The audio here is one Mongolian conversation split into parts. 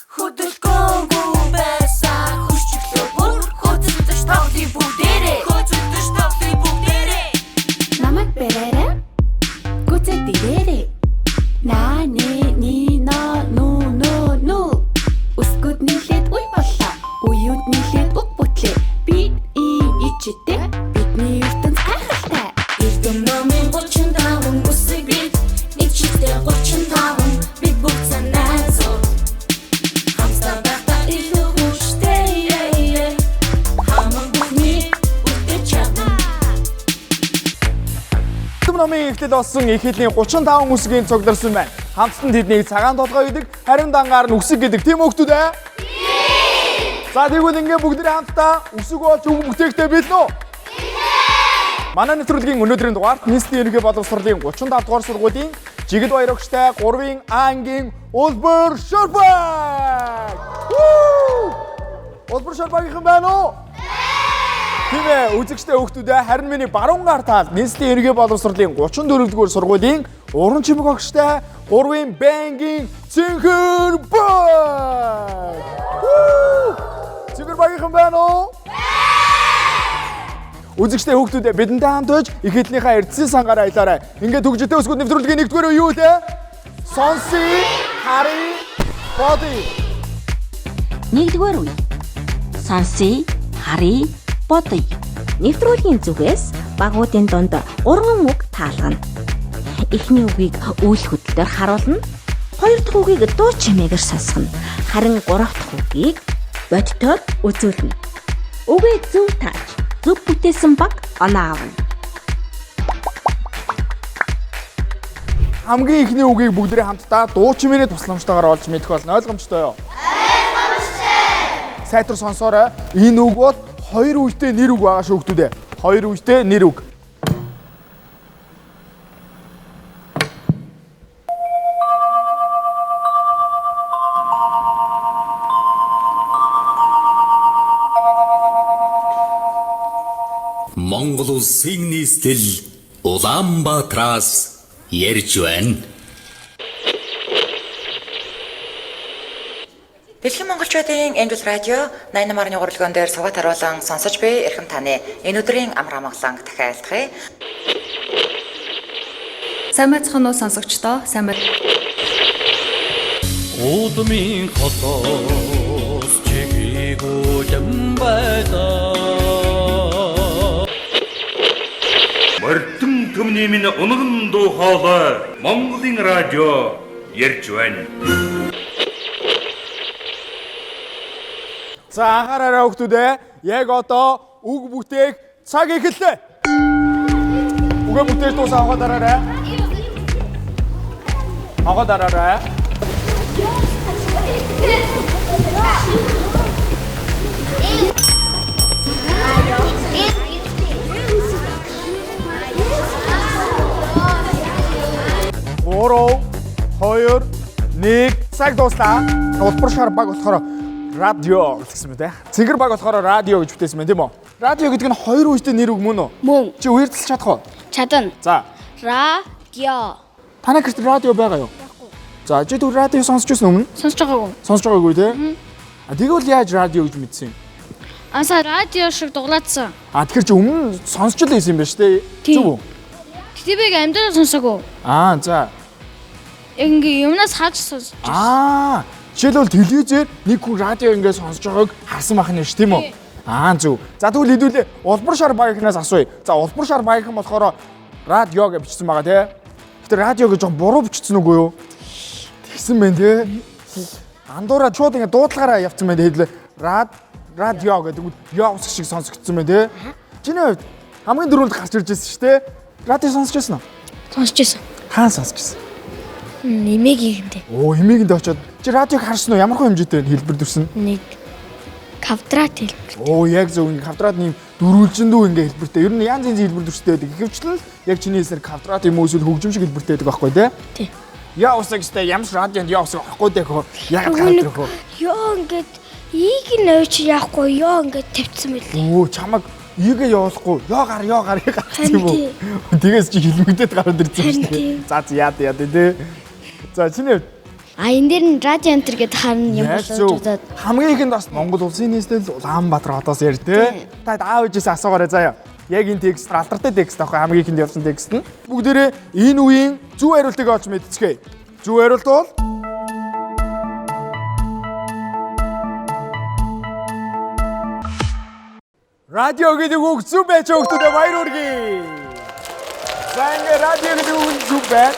Хөдөлгөөнгүй байсан хүчтэй бүр хөдөлж тавлын бүгдээрээ намайг бэрээрээ гүцэд дээрээ наа не ни на ну усгод нийлээд уй боллоо уюуд нийлээд уг бүтлээ би ичтэй бидний ертөнц гайхалтай эрдэм номын 35 үсэг бид нэг чигтээ 35 бид бүгд санаасоо хамстаа байхдаа илүү хүчтэй хамаг бүхний үтэ чадна Номын ихтэд болсон ихээлийн 35 үсгийн цугларсан байна. Хамтдаа тэднийг цагаан толгой гэдэг, харин дангаар нь үсэг гэдэг тийм хүүхдүүд ээ? За тэгвэл ингээ бүгд хамтдаа үсэг болж үг бүтээгтэй билнэ үү? Манай нэвтрүүлгийн өнөөдрийн дугаарт нийслэлийн ерөнхий боловсролын 35 дугаар сургуулийн Жигд Баяр өгчтэй 3-ын А-ангийн Улбар Шорбаг! Улбар Шорбагийнхан байна уу? Тийм ээ, үзэгчтэй хүүхдүүдээ харин миний баруун гар талд нийслэлийн ерөнхий боловсролын 34-р сургуулийн уран чимэг огчтой 3-ын Б-ангийн Цэнхэр баг. Цэнхэр багийнхан байна уу? Үзэгчтэй хүүхдүүдээ бидэнтэй хамт байж ихээдлийнхаа эрдэсийн сангаар аялаарай. Ингээд төгжөлтэй өсгүүд нэвтрүүлгийн 1-р үе юу вэ? Сонсъё, харъя, бодъё. 1-р үе. Сонсъё, харъя, бодъё. Нэвтрүүлгийн зүгээс багуудын дунд 3 үг таалгана. Эхний үгийг үйл хөдлөлөөр харуулна. 2 дахь үгийг дуу чимээгээр сонсгоно. Харин 3 дахь үгийг бодтоор үзүүлнэ. Үгээ зөв тааж, зөв бүтээсэн баг оноо авна. Хамгийн ихний үгийг бүгдээ хамтдаа дуу чимээний тусламжтайгаар олж мэдэх болно. Ойлгомжтой юу? Ойлгомжтой. Сайтар сонсоорой. Энэ үг бол 2 үетэй нэр үг байгаа шүү хүүхдүүдээ. 2 үетэй нэр үг. Монгол улсын нийслэл Улаанбаатараас ярьж байна. Дэлхийн монголчуудын Эмдэл радио 88.1 урлагийн дээр сувгат харуулан сонсож буй эрхэм таны энэ өдрийн амар амгалан дахиалдахыг. Сайн байцгаана уу сонсогчдоо? Сайн бай. Удмын холоос чигийг байдаа. Мартын төмний минь унган дуу хоолой Монголын радио ярьж байна. За анхаараарай хүүхдүүдээ. Яг одоо үг бүтээх цаг эхэллээ. Үгээ бүтээж дуусаа аваад дараарай. Аваад дараарай. Ороо 2 1 цаг дуслаа. Улбар Шорбаг болохоор радио гэсэн мэт ээ. Цэнгэр баг болохоор радио гэж бүтээсэн байна тийм үү? Радио гэдэг нь 2 үетэй нэр үг мөн үү? Мөн. Чи үердэлж чадах уу? Чадна. За. Радио. Танай гэрт радио байгаа юу? За, чи түр радио сонсч байсан өмнө? Сонсож байгаагүй. Сонсож байгаагүй тий? А тэгвэл яаж радио гэж мэдсэн юм? Аса радио шиг дуглаадсан. А тэгэхээр чи өмнө сонсч л байсан юм байна шүү дээ. Зүг үү? ТВ-г амдаа сонсоогүй. Аа, за. Ингээ юмнаас хааж сонсож. Жишээлбэл телевизээр нэг хүн радио ингээд сонсож байгааг харсан байх нь ш тийм үү? Аа зөв. За тэгвэл хэдүүлээ Улбар Шорбагийнханаас асууя. За Улбар Шорбагийнхан болохоор радио гэж бичсэн байгаа тий. Гэтэ радио гэж жоохон буруу бичсэн үгүй юу? Тэгсэн байх тий. Андуураа шууд ингээд дуудлагаараа явцсан байх хэдлээ. Радио гэдэг үг яа усах шиг сонсогдсон байх тий. Чиний хувьд хамгийн дөрөвд гарч ирж байсан шүү дээ. Радио сонсож байсан уу? Сонсож байсан. Хаан сонсож байсан? Нэмээгийн юмтэй. Оо, хэмээгэндээ очиод чи радиог харсан уу? Ямар хөө хэмжээтэй хэлбэр дүрсэн? Нэг квадрат хэлбэр. Оо, яг зөв ингэ квадрат нэм дөрвөлжиндүү ингэ хэлбэртэй. Ер нь янз янзын хэлбэр дүрстэй байдаг. Ихэвчлэн яг чиний хэлсээр квадрат юм уу эсвэл хөгжимшиг хэлбэртэй байдаг байхгүй тий? Тий. Яа усаг сте ямар радионд яа усаг авахгүй дээ хөө. Яг гараад хөө. Ёо ингээд ийг нь ойч яахгүй ёо ингээд тавьчихсан байлээ. Оо, чамаг ийгээ явуулахгүй. Ёо гар гарсан юм уу? Тэгээс чи хэлмэгдээд гараад ирсэн шүү дээ. За яа тий. За чиний энэ дээр нь радио энтер гэдэг харна юм болж үзээд. Хамгийн ихэнд бас Монгол улсын нийслэл Улаанбаатар хотоос яар тий. Та аав ээжээс асуугаарай заяа. Яг энэ текст алдартай текст аахгүй хамгийн ихэнд явсан текст нь. Бүгдээрээ энэ үеийн зөв хариултыг олж мэдцгээе. Зөв хариулт бол радио гэдэг үг зөв байж өгтөдөө баяр хүргэе. За ингээ радио гэдэг үг зөв бай.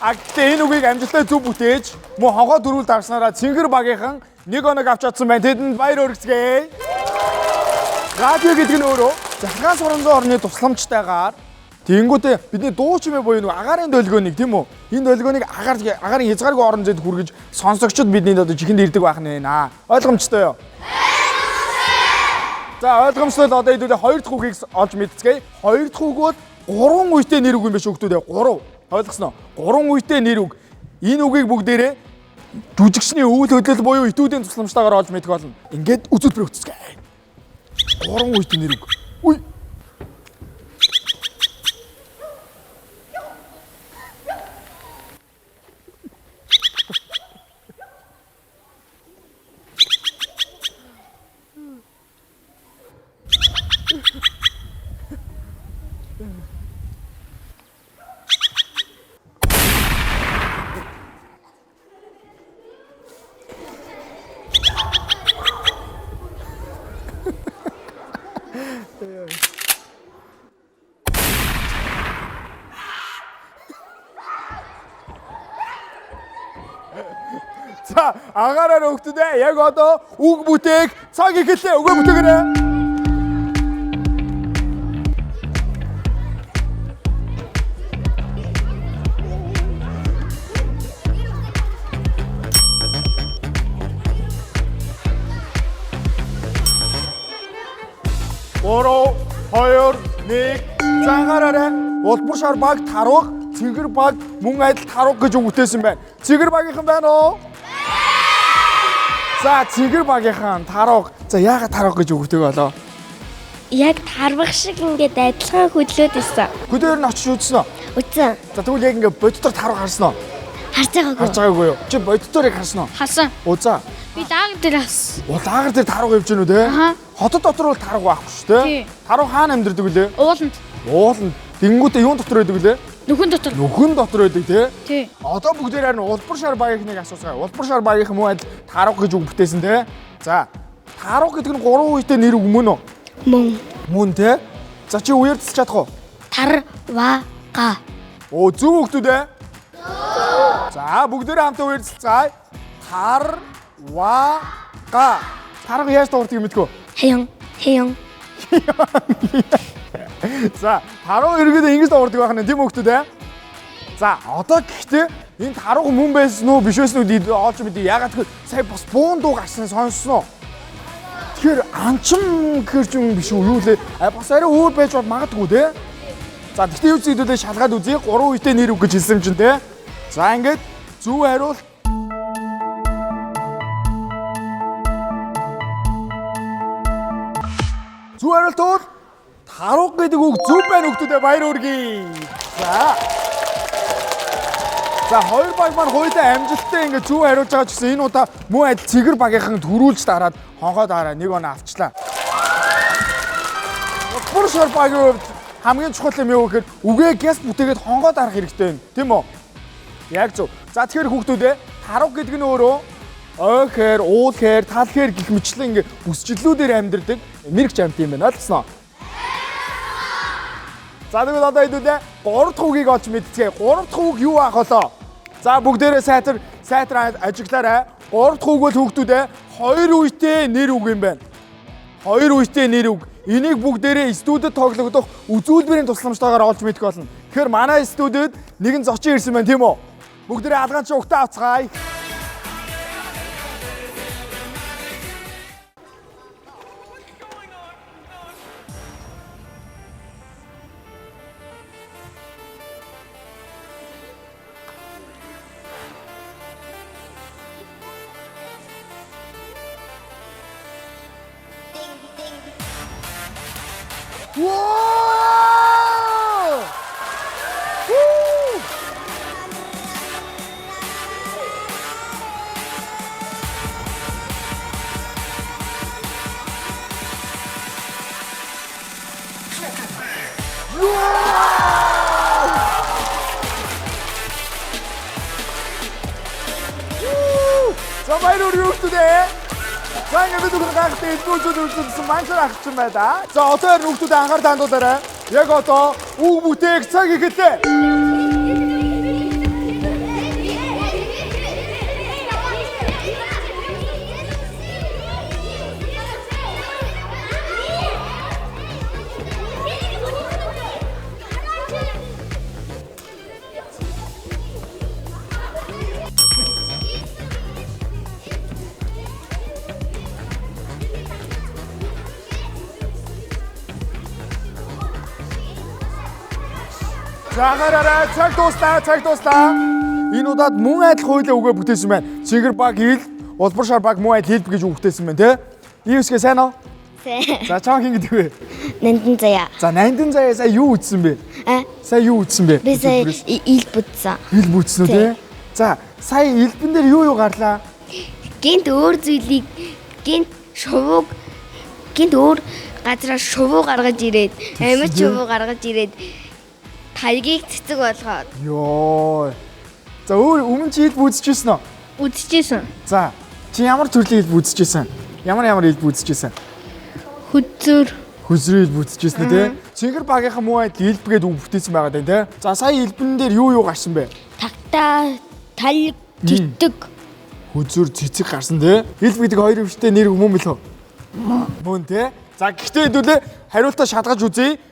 Агтээ энэ үгийг амжилттай зөв бүтээж мөн хогоо дөрүүл давснараа Цэнгэр багийнхан 1 оног авч чадсан байна. Тэдэнд баяр хүргэцгээе. Радио гэдэг нь өөрөө захиргаан суранзан орны тусламжтайгаар тэнгүүтээ бидний дуу чимээ буюу нэг агаарын долгионыг тийм үү? Энэ долгионыг агарын хязгааргүй орон зайд хүргэж сонсогчдод бидний одоо чихэнд ирдэг байх нь байна. Ойлгомжтой юу? За ойлгомжтой л одоо хэдүүлээ 2 дахь үгийг олж мэдцгээе. 2 дахь үг бол 3 үетэй нэр үг юм биш хүүхдүүд. 3. Ойлгосноо? 3 үетэй нэр үг. Энэ үгийг бүгдээрээ жүжигчний өвөл хөдлөл буюу этүүдийн тусламжтайгаар олж мэдэх болно. Ингээд үзүүлбэр өгцгээе. 3 үетэй нэр үг. Үй. За агаараар өгтөдөө яг одоо үг бүтээх цаг эхэллээ. Үгээ бүтээгээрэй. Бороо 2 1 цагаараа улбар шар баг таруух Цэнгэр баг мөн адил таруух гэж үг бүтээсэн байна. Цэнгэр багийнхан байна уу? За Цэнгэр багийнхан таруух. За яагаад таруух гэж үг бүтээг болоо? Яг тарвах шиг ингээд адилхан хөдлөөд ирсэн. Хөдөөр нь очиж үзсэн үү? Үзсэн. За тэгвэл яг ингээд боддоор таруух харсан уу? Харж байгаагүй. Харж байгаагүй юу? Чи боддоор яг харсан уу? Харсан. Узаа. Би лагер дээр харсан. Лагер дээр таруух явж гэнэ үү те? Хотод дотор бол таруух байхгүй шүү те? Таруух хаана амьдардаг вүлээ? Ууланд. Ууланд. Тэнгүүтээ юун дотор байдаг вүлээ? Нүхэн дотор. Нүхэн дотор байдаг те? Тий. Одоо бүгдээр харин улбар шар багийнхныг асууцгаая. Улбар шар багийнхан мөн адил таруух гэж үг бүтээсэн те? За. Таруух гэдэг нь 3 үетэй нэр үг мөн үү? Мөн. Мөн те? За чи үеэрдэж чадах уу? Тарвага. Оо зөв хөлтүүд ээ. За бүгдээрээ хамтаа үеэрцгаая. Тарвага. Тарга яаж дуурдгийг мэдгүй. Хэйон. За таруу иргэд ингэж дуурдаг байх нь тийм хөлтүүд ээ. За одоо гэхдээ энэ таруу мөн байсан уу биш байсан уу олж мэдээ. Ягаад гэвэл сая бас буун дуу гарсан сонссноо. Тэгэхээр анчим гэхэр ч юм биш үү юу лээ. Бас арай өөр байж магадгүй те. За тэгтээ юу зүйлээ шалгаад үзье. 3 үетэй нэр үг гэж хэлсэн юм чинь те. За ингээд зөв хариулт. Зөв хариулт бол таруух гэдэг үг зөв байна хүмүүстээ баяр хүргэе. За хоёр баг маань хоёулаа амжилттай ингээд зөв хариулж байгаа ч гэсэн энэ удаа мөн адил Цэнгэр багийнхан төрүүлж дараад хонгоо дараа 1 оноо авчлаа. Улбар шар багийн хувьд хамгийн чухал юм юу гэхээр үгээ гэс бүтээгээд хонгоо дарах хэрэгтэй юм. Тийм үү? Яг зөв. За тэгэхээр хүүхдүүдээ таруух гэдэг нь өөрөө ойхээр, уулхээр, талхээр гэх мэтлэн ингээд бүсчлүүдээр амьдардаг мэрэгч амьт юм байна. Ойлгосноо? За тэгвэл одоо хэдүүлээ 3 дахь үгийг олж мэдцгээе. 3 дахь үг юу аах болоо? За бүгдээрээ сайтар ажиглаарай. 3 дахь үг бол хүүхдүүдээ 2 үетэй нэр үг юм байна. 2 үетэй нэр үг. Энийг бүгдээрээ студид тоглогдох үзүүлбэрийн тусламжтайгаар олж мэдэх болно. Тэгэхээр манай студид нэгэн зочин ирсэн байна тийм үү? Бүгдээрээ алгаан чи угтаа авцгаая. баяр хүргэе хүүхдүүдээ. За ингээд бид бүгд гайхалтай илбүүцүүд үйлчилсэн манчаар ахчихсан байна. За одоо харин хүүхдүүдээ анхаарал хандуулаарай. Яг одоо үг бүтээх цаг эхэллээ. Загараа цаг дуслаа. Энэ удаад мөн адил хуулиа үгээ бүтээсэн байна. Чихэр баг хил, улбар шар баг мөн адил хэлб гэж үг бүтээсэн байна, тэ? Ийвсгээ сайн уу? Сайн. За чам хин гэдэг вэ? Нандин заяа. За нандин заяа сая юу үтсэн бэ? Сая юу үтсэн бэ? Би сая ил бүтсэн. Ил бүтсэн үү, тэ? За сая илбэн дээр юу гарлаа? Гинт өөр зүйлийг гинт өөр газраас шувуу гаргаж ирээд, амьд шувуу гаргаж ирээд хаягийг цэцэг болгоод. Йоо. За өмнө чи ил бүтсэжсэн үү? Үдчихсэн. За чи ямар төрлийн ил бүтсэжсэн? Ямар ил бүтсэжсэн? Хүзүр. Хүзрээ ил бүтсэжсэн үү, тэ? Чихэр багийнхаа муу адил илбгээд үг бүтээсэн байгаа даа, тэ? За сая илбэн дээр юу гарсан бэ? Тагтаа, талиг, тэтг. Хүзүр цэцэг гарсан, тэ? Илб гэдэг хоёр өвчтэй нэр мөн мөлөө? Мөн, тэ? За гэхдээ хэдүүлээ хариултаа шалгаж үзье.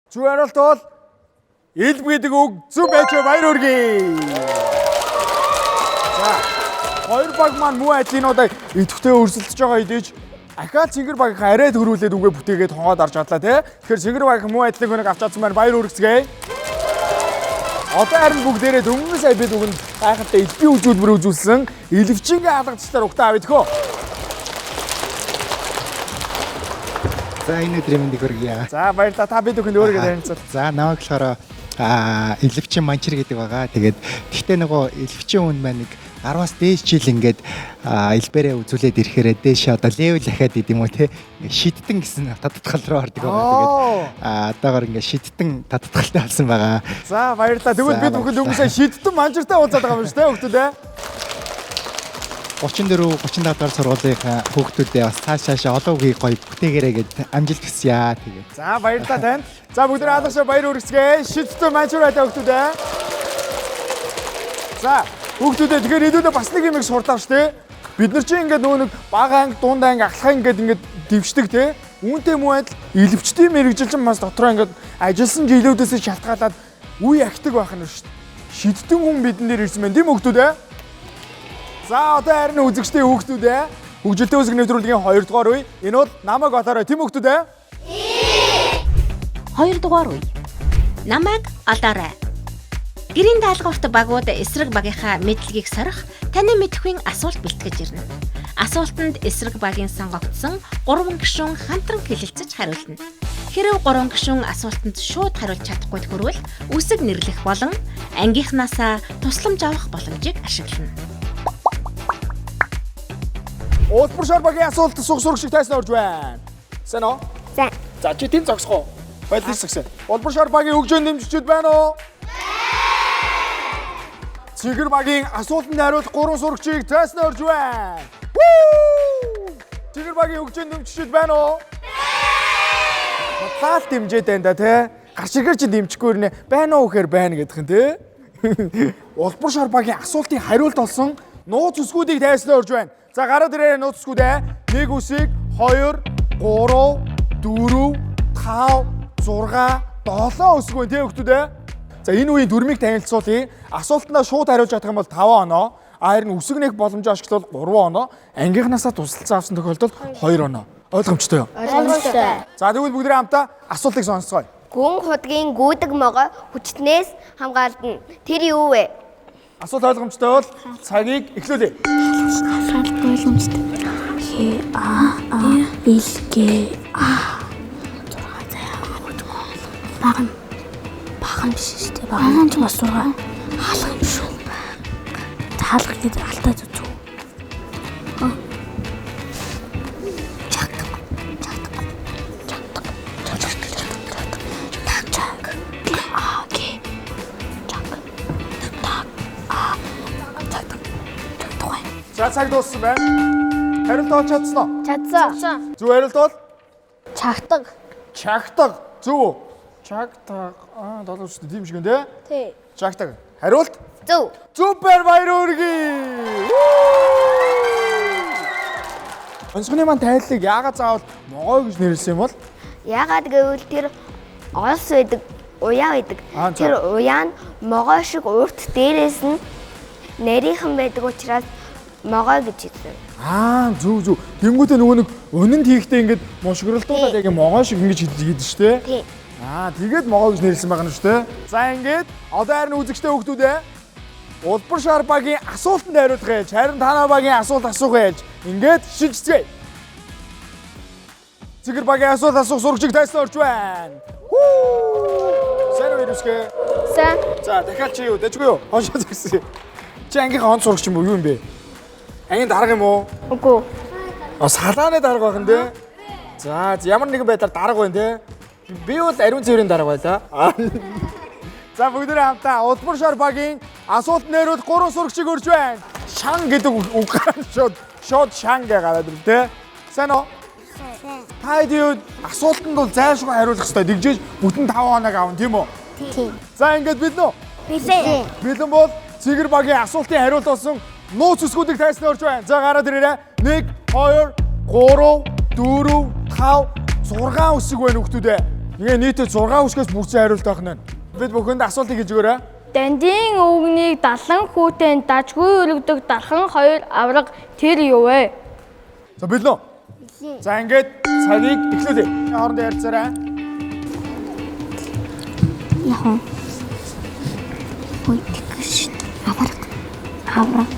Зөв хариулт бол илб гэдэг үг зөв байж баяр хүргэе. За хоёр баг маань муу адилын удаа идэвхтэй өрсөлдөж байгаа хэдийч ахаад Чихэр багийнхаа арай төрүүлээд үгээ бүтээгээд хонгоод орж адлаа тий. Тэгэхээр Чихэр багийн муу адилыг өнөг авч чадсан байна. Баяр хүргэцгээе. Одоо харин бүгдээрээ дөнгөж сая бид үгэнд гайхалтай элбийн үзүүлбэр үзүүлсэн элвчингийн алгацчлаар угтаа авъя тэхөө. За энэ өдрийн мэндийг хүргье. За баярлалаа. Та бид бүхэнд өөрийгөө танилцуул. За намайг болохоор элвчин манчир гэдэг байгаа. Тэгээд гэхдээ нөгөө элвчин хүн маань нэг 10-аас дээш жил ингээд элбэрээ үзүүлээд ирэхээр дээш одоо левел дахиад идэм үү те шидтэн гэсэн татдгал руу ордог байгаа. Тэгээд одоогоор ингээд шидтэн татдгалтай болсон байгаа. За баярлалаа. Тэгвэл бид бүхэн дөнгөж шидтэн манчиртай уулзаад байгаа юм шүү те хүүхдүүд. 34-35 дахь сургуулийн хүүхдүүдээ бас цаашаа олон үгийг гоё бүтээгээрэй гэд амжилт хүсье. Тэгээд. За баярлалаа танд. За бүгд алгашаа баяр хүргэцгээе. Шидтэн манчиртай хүүхдүүдээ. За хүүхдүүдээ тэгэхээр хэдүүлээ бас нэг юм сурлаа шүү те. Бид нар чинь ингээд нөгөө нэг бага анги, дунд анги, ахлах анги ингээд дэвшдэг те. Үүнтэй муу адил элвчдийн мэрэгжилчин бас дотроо ингээд ажилласан жилүүдээс шалтгаалаад үе ахдаг байх нь шүү дээ. Шидтэн хүн бидэн дээр ирсэн байна тийм хүүхдүүдээ. За одоо харин үзэгчтэй хүүхдүүдээ хөгжилтэй үсэг нэвтрүүлгийн 2 дугаар үе. Энэ бол намайг олоорой тийм хүүхдүүдээ. 2 дугаар үе. Намайг олоорой. Гэрийн даалгаварт багууд эсрэг багийнхаа мэдлэгийг сорих, таны мэдхийн асуулт бэлтгэж ирнэ. Асуултанд эсрэг багийн сонгогдсон 3 гишүүн хамтран хэлэлцэж хариулна. Хэрэв 3 гишүүн асуултанд шууд хариулж чадахгүй тохиолдол үсэг нэрлэх болон ангийнхнаасаа тусламж авах боломжийг ашиглана. Улбар шар багийн асуулт суг сураг шиг тайсан орж байна. Сайн уу? Сайн. За чи тийм зогсгоо. Баярлалаа сагсан. Улбар шар багийн хөгжөөнд дэмжигчд байна уу? Чихэр багийн асуултанд хариулах 3 сурагчийг тайсан орж байна. Чихэр багийн хөгжөөнд дэмжигчд байна уу? Батал дэмжээд байна да тий. Гарч ирэхэр чи дэмжихгүй нэ байна уу гэхээр байна гэдэх нь тий. Улбар шар багийн асуултын хариулт олсон нууц үсгүүдийг тайсан орж байна. За гараад ирээрэй нууц үсгүүдээ. 1 үсэг 2 3 4 5 6 7 үсэг байна тий хүүхдүүдээ. За энэ үеийн дүрмийг танилцуулъя. Асуултандаа шууд хариулж чадах юм бол 5 оноо. Харин үсэг нэх боломжоо ашиглавал 3 оноо. Ангийнхнаасаа тусалцаа авсан тохиолдолд 2 оноо. Ойлгомжтой юу? Ойлгомжтой. За тэгвэл бүгдээ хамтаа асуултыг сонсцгоё. Гүн худгийн гүйдэг могоо хүчтнээс хамгаална. Тэр юу вэ? Асуулт ойлгомжтой бол цагийг эхлүүлье. Асуулт ойлгомжтой. Баган биш шүү дээ. Баган ч бас 6. Хаалга юм шүү. Хаалга гэдэг алтаа зүг. За цаг дууссан байна. Хариулт олж чадсан уу? Чадсан. Зөв хариулт бол Чагтаг. чагтаг. Зөв. Чагтаг. Долоо шүү дээ. Тийм шиг нэ тий? Тий. Чагтаг. Хариулт Зөв. супер баяр хүргэе. Онцгоны маань тайллыг яагаад заавал могой гэж нэрлсэн юм бол? Ягаад гэвэл тэр олс байдаг, уяа байдаг. Тэр уяа нь могой шиг урт дээрээс нь нарийнхан байдаг учраас могой гэж хэлсэн. Зүг. Тэнгүүтээ нөгөө нэг өнөнд хийхдээ ингээд мушгиралтуудад яг могой шиг ингэж хийдэг шүү дээ. Тий. Тэгээд могой гэж нэрлсэн байгаа юм шүү дээ. За ингээд одоо харин үзэгчтэй хүүхдүүдээ Улбар шар багийн асуултанд хариулах ээж, харин танаа багийн асуулт асуух ээж. Ингээд шигцгээе. Цэгэр багийн асуулт асуух сурагчийг тайсан орж байна. Сайн уу ирвсгэ? Сайн. За дахиад чи юу? Дэжгүй юу? Хоншоо згсэн. Чи ангийнхаа хон сурагч юм уу? Юу юм бэ? Ангийн дарга юм уу? Үгүй. Салааны дарга байх нь дээ. За ямар нэгэн байдлаар дарга байна те. Би бол ариун цэврийн дарга байлаа. За бүгдээ хамтаа Улбар шар багийн асуулт нэрүүд 3 сурагчийг өрж байна. Шан гэдэг үг гараад шууд шан гэж гараад ирлээ те. Сайн уу? Сайн. Тайд асуултанд бол зайлшгүй хариулах хэрэгтэй. Дэгжээж бүтэн 5 хоног авна тийм үү? Тийм. За ингээд бид нөө. Бэлэн. Бэлэн бол цэгэр багийн асуултын хариулт болсон нууц үсгүүдийг тайсан орж байна. За гараад ирээрэй. 1 2 3 4 5 6 үсэг байна хүүхдүүдээ. Ингээ нийтээ 6 үсгээс бүрдсэн хариулт авах нь. Бид бүхэнд асуултыг хийж өгөөрэй. Дандийн өвгнийг далан хүүтэн дажгүй өргөдөг дархан 2 авраг тэр юу вэ? За бэлэн. За ингээд цагийг эхлүүлье. Хоорондоо ярьцаарай. Яхан. Хүйтгэж авраг.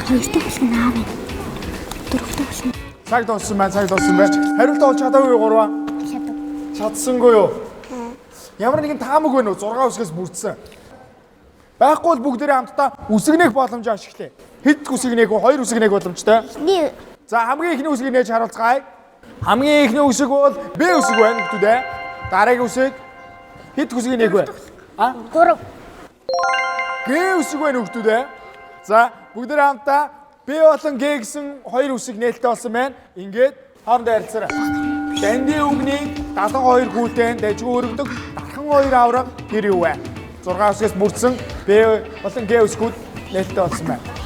Хоёртой болсон аа. Дөрөвтэй болсон. Цаг дууссан байна. Хариулт олж чадаагүй юу гурваа? Чадсангүй юу? Ямар нэгэн таамаг байна уу? 6 үсгээс бүрдсэн. Байхгүй бол бүгдээрээ хамтдаа үсэг нээх боломж ашиглая. Хэд үсэг нээх вэ? 2 үсэг нээх боломжтой. За хамгийн ихний үсгийг нээж харуулцгаая. Хамгийн ихний үсэг бол Б үсэг байна гэдэгтэй. Дараагийн үсэг хэд үсгийг нээх вэ? 3. Г үсэг байна гэдэгтэй. За бүгдээрээ хамтдаа Б болон Г гэсэн 2 үсэг нээлттэй болсон байна. Ингээд хоорондоо харилцаарай. Дандийн үгнийг 72 хүүтэн дайжгүй өргөдөг дархан 2 авраг тэр юу вэ? 6 үсгээс бүрдсэн Б болон Г үсгүүд нээлттэй болсон байна.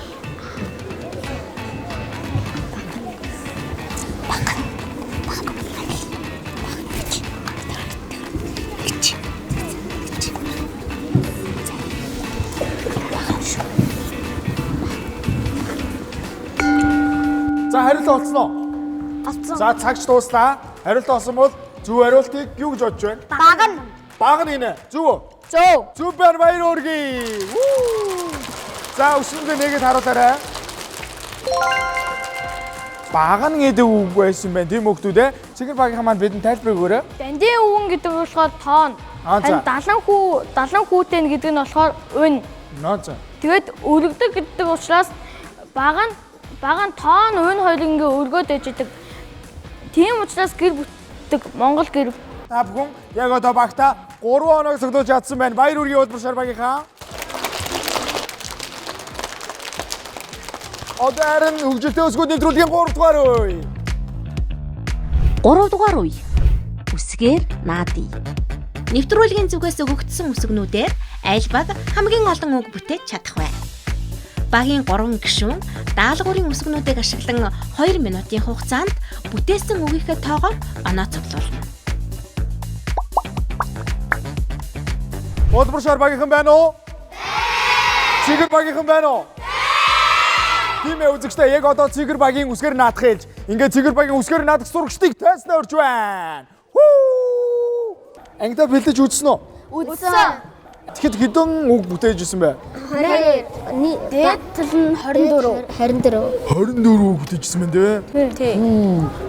За хариулт олсон уу? Олсон. За цагч дууслаа. Хариулт олсон бол зөв хариултыг юу гэж бодож байна? Баг нь гинэ. Зөв үү? Зөв. Супер баяр хүргэе. За өсөндөө нэгэд харуулаарай. Баг нь гэдэг үг байсан байна тийм хүүхдүүд ээ. Цэгэр багийн маань бидэнд тайлбар өгөөрэй. Дандийн өвгөн гэдэг нь болохоор тоон. Харин далан хүүтэн гэдэг нь болохоор өн. За. Тэгээд өргөдөг гэдэг учраас баг нь тоон өн хоёрыг ингээ өргөөд ээждэг. Тийм учраас гэр бүтдэг Монгол гэр. Та бүхэн яг одоо багта 3 хоног цогтолж чадсан байна. Баяр хүргэе Улбар шар багийнхаа. Одоо харин хөгжилтэй өсгүүд нэвтрүүлгийн 3 дугаар үе. 3 дугаар үе. Үсгээр наадъя. Нэвтрүүлгийн зүгээс өгөгдсөн үсгнүүдээр аль баг хамгийн олон үг бүтээж чадах вэ? Багийн 3 гишүүн даалгаврын үсгнүүдийг ашиглан 2 минутын хугацаанд бүтээсэн үгийнхээ тоогоор оноо цуглуулна. Улбар шар багийнхан байна уу? Цэгэр багийнхан байна уу? Тийм ээ үзэгчтэй яг одоо цэгэр багийн үсгээр наадах хэлж. Ингээд цэгэр багийн үсгээр наадах сурагчдыг тайснаа орж байна. Ангита бэлдэж үзсэн үү? Үзсэн. Тэгэхэд хэдэн үг бүтээж ирсэн бэ? Дээд тал нь 24. 24 үг бүтээжсэн байна тий.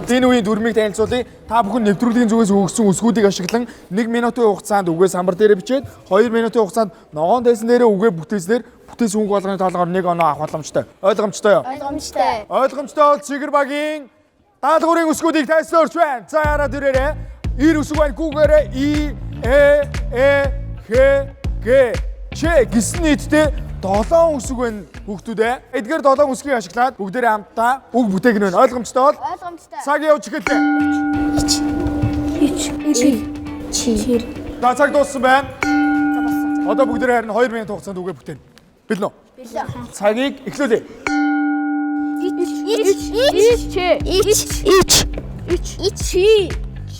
Энэ үеийн дүрмийг танилцуулъя. Та бүхэн нэвтрүүлгийн зүгээс өгсөн үсгүүдийг ашиглан 1 минутын хугацаанд үгээ самбар дээр бичээд 2 минутын хугацаанд ногоон дайсан дээрээ үгээ бүтээснээр бүтээс хөнгө болгоны тоолгоор 1 оноо авах боломжтой. Ойлгомжтой юу? Ойлгомжтой. Ойлгомжтой бол Цэгэр багийн даалгаврын үсгүүдийг тайлбарлаж байна. За хараад ирээрээ. Ир үсэг байна. Гүүгээрээ И, Х, Г, Ч гэсэн нийтдээ 7 үсэг байна хүүхдүүдээ. Эдгээр 7 үсгийг ашиглаад бүгдээрээ хамтдаа үг бүтээгнэ байна. Ойлгомжтой бол? Ойлгомжтой. Цаг явж эхэллээ. Чир. За цаг дууссан байна. Одоо бүгдээрээ харин 2 минут хугацаанд үгээ бүтээнэ. Билнэ үү? Билээ. Цагийг эхлүүлээ.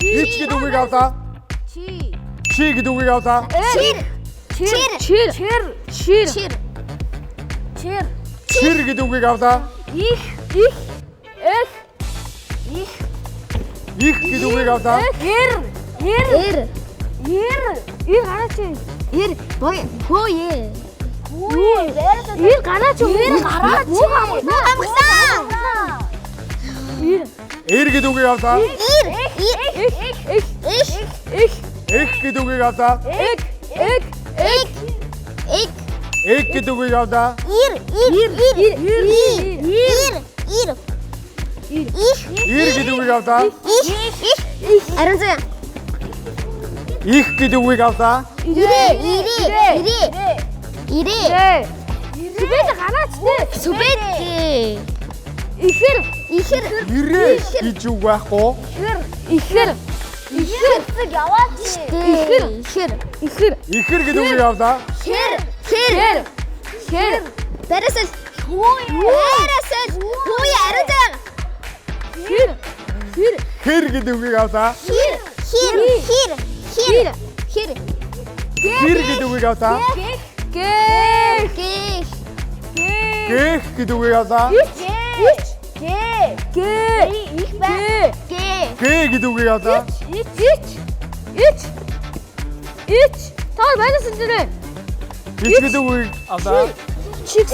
Ич гэдэг үгийг авлаа. Чи гэдэг үгийг авлаа. Чир гэдэг үгийг авлаа. Их гэдэг үгийг авлаа. Эр гэдэг үгийг авлаа. Эх гэдэг үгийг авлаа. Эг гэдэг үгийг авлаа. Ир гэдэг үгийг авлаа. Ариун заяа. Их гэдэг үгийг авлаа. Ирээ гэж үг байхгүй. Ихэр гэдэг үгийг авлаа. Бэрээсэл. Хэр гэдэг үгийг авлаа. Хэр гэдэг үгийг авлаа. Гэх гэдэг үгийг авлаа. Гэ гэдэг үгийг авлаа. Таар байнаас энэ. Ич гэдэг үгийг авлаа. X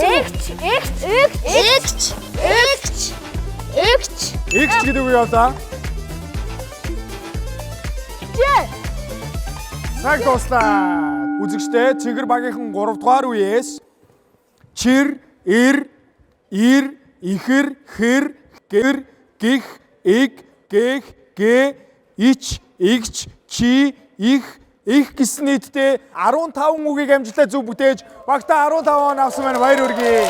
гэдэг үгийг авлаа. Цаг дуслаа. Үзэгчдээ Цэгэр багийнхан 3 дугаар үеэс чир, ир, ихэр, хэр, гэр, гих, иг, гэх, гэ, ич, игч, чи, их гэсэн нийтдээ 15 үгийг амжилттай зөв бүтээж багтаа 15 он авсан байна. Баяр хүргэе.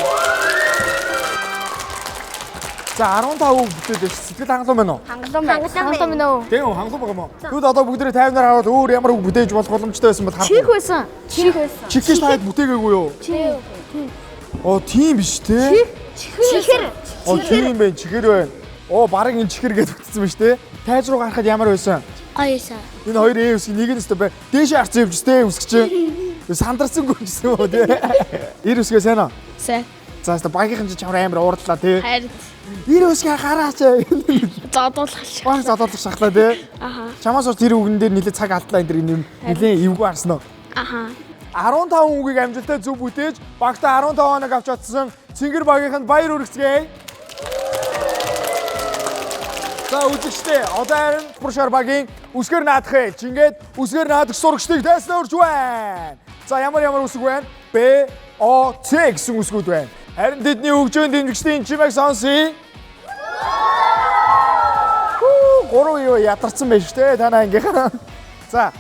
За 15 үг бүтээж сэтгэл хангалуун байна уу? Хангалуун байна уу? Тийм үү, хангалуун байгаа мó. Тэгвэл одоо бүгдээ таймнаар хараад өөр ямар үг бүтээж болох боломжтой байсан бод харах. Чих байсан. Чихээс таад бүтээгээгүй юу? Оо тийм биш те. Чихэр. Оо тийм байх, чихэр байна. Оо бараг энэ чихэр гэж бүтсэн биш те. Тайз руу гарахад ямар байсан? Гоёсан. Энэ хоёр үсгийг нэг нь өстө бай. Дээшээ харцсан юм ч те үсгч. Сандарсангүй гэсэн үү те. Ир үсгээ сайн аа? Сайн. За өстө багийнхан ч чамраа амар уурдлаа те. Харин. Ир үсгээ хараач. Зодуулах. Баг зодуулах шахлаа те. Аха. Чамаас тэр үгэн дээр нэлээд цаг алдлаа энэ юм нэлээд эвгүй харсан уу? Аха. 15 үгийг амжилттай зөв бүтээж багтаа 15 хоног авч чадсан Цэгэр багийнханд баяр хүргэцгээе. За үзэгчдээ одоо харин Пуршаар багийн үсгээр наадах хэлж ингээд үсгээр наадах сурагчдыг тайлбарлаж өрж байна. За ямар үсэг байна? Б, О, Ц гэсэн үсгүүд байна. Харин тэдний хөгжөөнд дэмжигчдийн чимээг сонсъё. Гурван юу ядарсан байж тээ танаа ингээ. За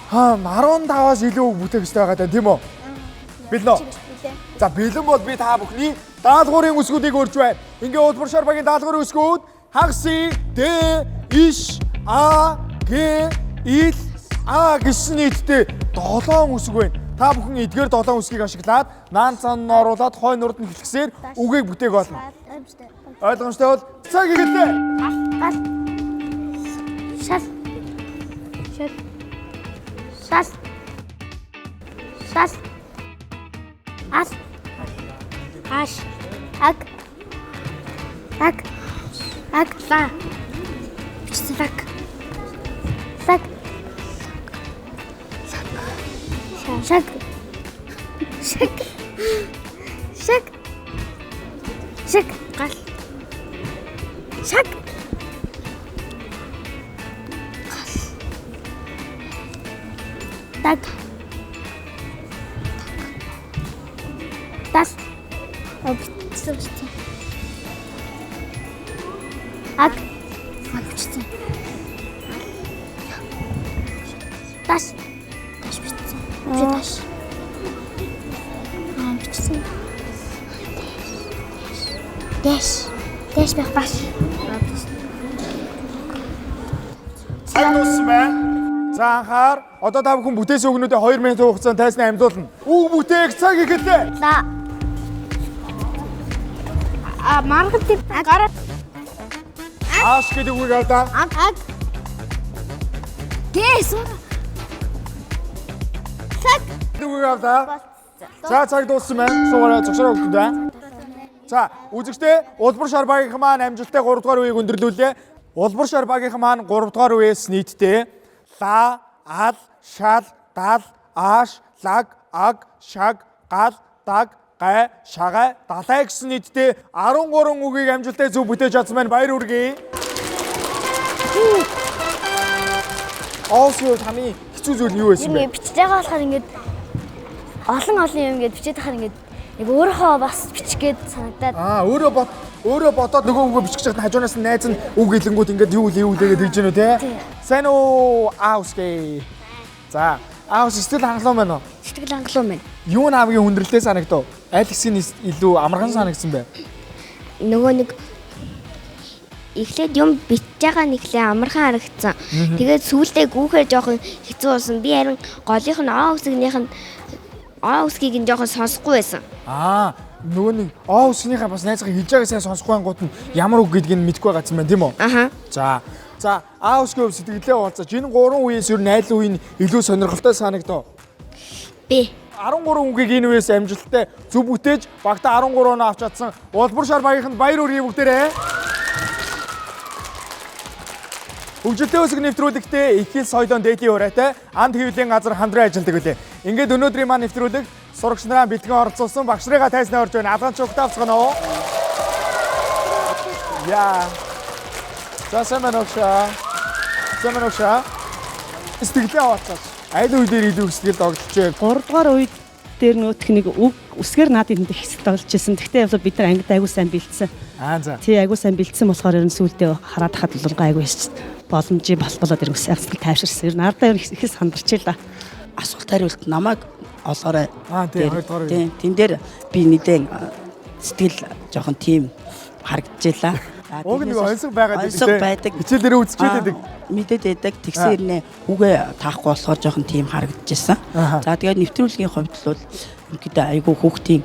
15-аас илүү үг бүтээх хэрэгтэй байгаа даа тийм үү? Билнэ. За бэлэн бол би та бүхний даалгаврын үсгүүдийг өрж байна. Ингээ Улбаршаар багийн даалгаврын үсгүүд хагас, Д, иш, А, Г, ил, А гэсэн нийтдээ 7 үсэг байна. Та бүхэн эдгээр 7 үсгийг ашиглаад наан цан оруулаад хойно урд нь хэлхсээр үгийг бүтээх болно. Ойлгомжтой бол цаг игэлээ. Шал. Шал. Шал. Ас. Аш. Аг. Аг. Аг. Ла. Сак. Сак. Шак. Шак. Шак. Шак. Гал. Шак. Так. Дал. Бичсэн. Аг. Бичсэн. Даш. Даш бичсэн. Даш. Бичсэн. Дэш. Дэш байх баш. Цаг дууссан байна. За анхаар одоо та бүхэн бүтээсэн үгнүүдээ 2 минутын хугацаанд тайсны амьдуулна. Үг бүтээх цаг эхэллээ. За. Маргад гараа. Ааш гэдэг үг авдаа. Аг. Дэс. Цаг. Үг авдаа. За цаг дууссан байна. Суугаараа зогсороо өгдөө да. За үзэгчдээ улбар шар багийнхан маань амжилттай 3 дугаар үеийг өндөрлүүлээ. Улбар шар багийнхан маань 3 дугаар үеэс нийтдээ ла, ал, шал, дал, ааш, лаг, аг, шаг, гал, даг, гай, шагай, далай гэсэн нийтдээ 13 үгийг амжилттай зөв бүтээж чадсан байна. Баяр хүргэе. Оосоо таны хэцүү зүйл нь юу байсан бэ? Ингээд бичиж байгаа болохоор ингээд олон юм ингээд бичээд тахаар ингээд яг өөрөөхөө бас бичих гээд санагдаад. Өөрөө бодоод нөгөө үгээ бичих чад хажуунаас нь найз нь үг хэлэнгүүт ингээд юу лээгээд хэлж гэнэ үү те? Сайн уу аусгээ. За аус сэтгэл хангалуун байна уу? Сэтгэл хангалуун байна. Юу намгийн хүндрэлтэй санагдав? Аль хэсгийн илүү амархан санагдсан бэ? Нөгөө нэг эхлээд юм бичиж байгаа нэглээ амархан харагдсан. Тэгээд сүүлдээ гүүхээр жоохон хэцүү болсон. Би харин голынх нь А үсгийг нь жоохон сонсохгүй байсан. Нөгөө нэг А үсгийнхаа бас найзгаа хийж байгааг сайн сонсохгүй ангууд нь ямар үг гэдгийг мэдэхгүй байгаадсан байна тийм үү? За А үсгийн сэтгэлээ уулзаж энэ 3 үеэс ер нь айл үе нь илүү сонирхолтой санагдав? Би 13 үгийг энэ үеэс амжилттай зөв бүтээж багтаа 13 оноо авч чадсан улбар шар багийнханд баяр хүргэе бүгдээрээ. Хөгжилтэй үсэг нэвтрүүлэгтээ их хэл соёлын дээдлийн урайтай анд хэвлэлийн газар хамтран ажилладаг үлээ. Ингээд өнөөдрийн маань нэвтрүүлэг сурагч нараа бэлтгэн оролцуулсан багш нарыгаа тайзнаа орж байна. Алгаан чухтаа авцгаана уу? Яа. За саманогша. Сэтгэлээ аваач. Айл үе дээр илүү сэтгэл догдолч. 3 дугаар үед дээр нөтх нэг үг үсгээр наадын их хэсэг тоглож байсан. Гэхдээ бид нар ангид аягүй сайн бэлдсэн. За. Тий аягүй сайн бэлдсэн болохоор ер нь сүүлдээ хараад хахад болонго аягүй боломжийн болоод ирмэс яцдаг тайвширсан. Ер нь ардаа их сандарч л да. Асуулт хариулт намайг олоорой. Тэн дээр би нэгэн сэтгэл жоохон тийм харагдчихлаа. Уг нэг онцог байгаад байдаг. Хичээлээрээ үзчихэд байдаг. Мэдээд байдаг. Тэгсэн хэрнээ үгээ таахгүй болохоор жоохон тийм харагдчихсан. За тэгээд нэвтрүүлгийн хувьд бол ингээд айгүй хүүхдийн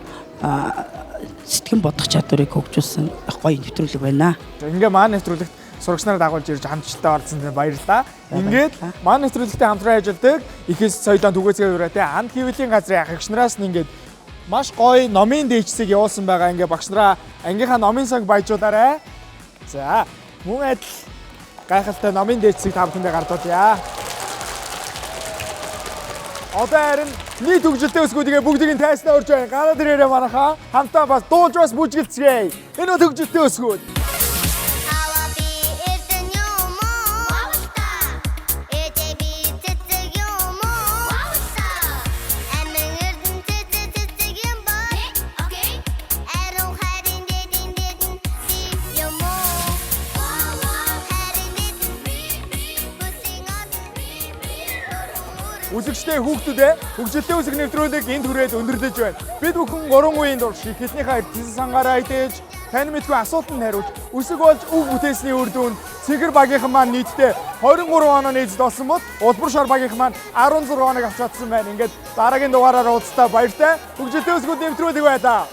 сэтгэн бодох чадварыг хөгжүүлсэн гоё нэвтрүүлэг байна. Ингээ маань нэвтрүүлэгт сурагч нараа дагуулж ирж хамтчилтаа орсон баярлалаа. Ингээд маань нэвтрүүлэгтээ хамтран ажилладаг их хэл соёлын түгээцгээ ураатай анд хэвлэлийн газрын ах эгч нараас нь ингээд маш гоё номын дээжсийг явуулсан байгаа. Ингээ багш нараа ангийнхаа номын цаг баяжуулаарай. За мөн адил гайхалтай номын дээжсийг та бүхэндээ гардуулъя. Одоо харин нийт хөгжилтэй өсгүүдийг бүгдийг нь тайснаа урьж байна. Гараад ирээрэй манайхаа. Хамтаа бас дуулж бас бүжгэлцгээе. Энэ бол хөгжилтэй өсгүүд. Үзэгчтэй хүүхдүүдээ хөгжилтэй үсэг нэвтрүүлэг энд хүрээд өндөрлөж байна. Бид бүхэн 3 үеийн турш их хэлнийхээ эрдэнэс сангаараа идэж, тань мэдгүй асуултанд хариулж, үсэг болж үг бүтээсний үр дүнд Цэгэр багийнхан маань нийтдээ 23 оноо нээжд олсон бод улбар шар багийнхан маань 16 оног авч чадсан байна. Ингээд дараагийн дугаараар уулзтаа баяртай. Хөгжилтэй үсгүүд нэвтрүүлэг байлаа.